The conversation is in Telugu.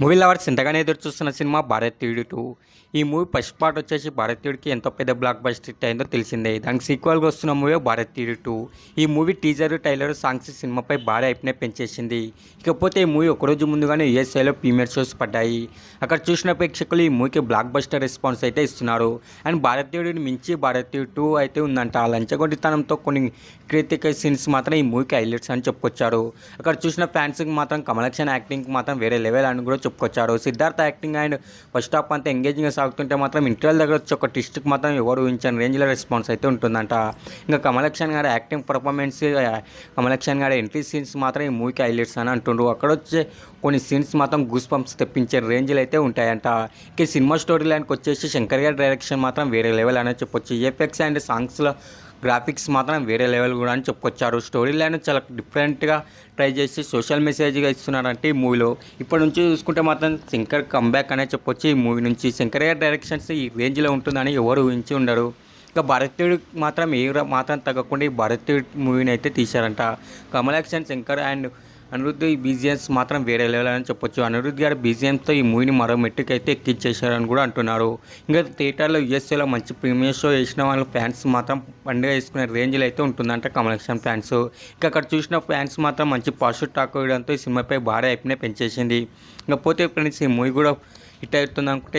మూవీ లవర్స్ ఎంతగానో ఎదురు చూస్తున్న సినిమా భారతీయుడు 2. ఈ మూవీ ఫస్ట్ పార్ట్ వచ్చేసి భారతీయుడికి ఎంతో పెద్ద బ్లాక్ బస్టర్ హిట్ అయిందో తెలిసిందే. దానికి సీక్వెల్గా వస్తున్న మూవీ భారతీయుడు 2. ఈ మూవీ టీజర్, ట్రైలర్, సాంగ్స్ సినిమాపై భారీ హైప్నే పెంచేసింది. ఇకపోతే ఈ మూవీ ఒకరోజు ముందుగానే యూఎస్ఏలో ప్రీమియర్ షోస్ పడ్డాయి. అక్కడ చూసిన ప్రేక్షకులు ఈ మూవీకి బ్లాక్ బస్టర్ రెస్పాన్స్ అయితే ఇస్తున్నారు. అండ్ భారతీయుడిని మించి భారతీయుడు 2 అయితే ఉందంట. లంచగొండితనంతో కొన్ని క్రిటికల్ సీన్స్ మాత్రం ఈ మూవీకి హైలైట్స్ అని చెప్పుకొచ్చారు. అక్కడ చూసిన ఫ్యాన్స్కి మాత్రం కమల్ హాసన్ యాక్టింగ్ మాత్రం వేరే లెవెల్ అని కూడా చెప్పుకొచ్చారు. Siddhartha acting and first half అంతా ఎంగేజింగ్గా సాగుతుంటే మాత్రం ఇంటర్వెల్ దగ్గర వచ్చి ఒక ట్విస్ట్కి మాత్రం ఎవరు ఊహించని రేంజ్లో రెస్పాన్స్ అయితే ఉంటుందంట. ఇంకా కమల్ హాసన్ గారి యాక్టింగ్ పర్ఫార్మెన్స్, కమల్ హాసన్ గారి ఎంట్రీ సీన్స్ మాత్రం ఈ మూవీకి హైలైట్స్ అని అంటుండ్రు. అక్కడ వచ్చే కొన్ని సీన్స్ మాత్రం గూస్ బంప్స్ తెప్పించే రేంజ్లో అయితే ఉంటాయంట. ఇక సినిమా స్టోరీ లైన్కి వచ్చేసి శంకర్ గారి డైరెక్షన్ మాత్రం వేరే లెవెల్ అనేది చెప్పొచ్చు. ఎఫెక్ట్స్ అండ్ సాంగ్స్లో గ్రాఫిక్స్ మాత్రం వేరే లెవెల్ కూడా అని చెప్పుకొచ్చారు. స్టోరీ లైన్ చాలా డిఫరెంట్గా ట్రై చేసి సోషల్ మెసేజ్గా ఇస్తున్నారంటే ఈ మూవీలో. ఇప్పటి నుంచి చూసుకుంటే మాత్రం శంకర్ కంబ్యాక్ అనే చెప్పొచ్చు. ఈ మూవీ నుంచి శంకర్ గారి డైరెక్షన్స్ ఈ రేంజ్లో ఉంటుందని ఎవరు ఊహించి ఉండరు. ఇక భారతీయుడు మాత్రం మాత్రం తగ్గకుండా ఈ భారతీయుడు మూవీని అయితే తీశారంట. కమల్ హాసన్, శంకర్ అండ్ అనిరుద్ధ్ ఈ బీజిఎమ్స్ మాత్రం వేరే లెవెల్ అని చెప్పొచ్చు. అనిరుద్ధ్ గారి బీజిఎమ్స్తో ఈ మూవీని మరో మెట్టుకు అయితే ఎక్కించేశారని కూడా అంటున్నారు. ఇంకా థియేటర్లో యూఎస్ఏలో మంచి ప్రీమియర్ షో వేసిన వాళ్ళ ఫ్యాన్స్ మాత్రం పండుగ వేసుకునే రేంజ్లో అయితే ఉంటుందంట కమల్ హాసన్ ఫ్యాన్స్. ఇంకా అక్కడ చూసిన ఫ్యాన్స్ మాత్రం మంచి పాజిటివ్ టాక్ వేయడంతో ఈ సినిమాపై భారీ హైప్నే పెంచేసింది. ఇంకా పోతే ఫ్రెండ్స్ ఈ మూవీ కూడా హిట్ అవుతుంది అనుకుంటే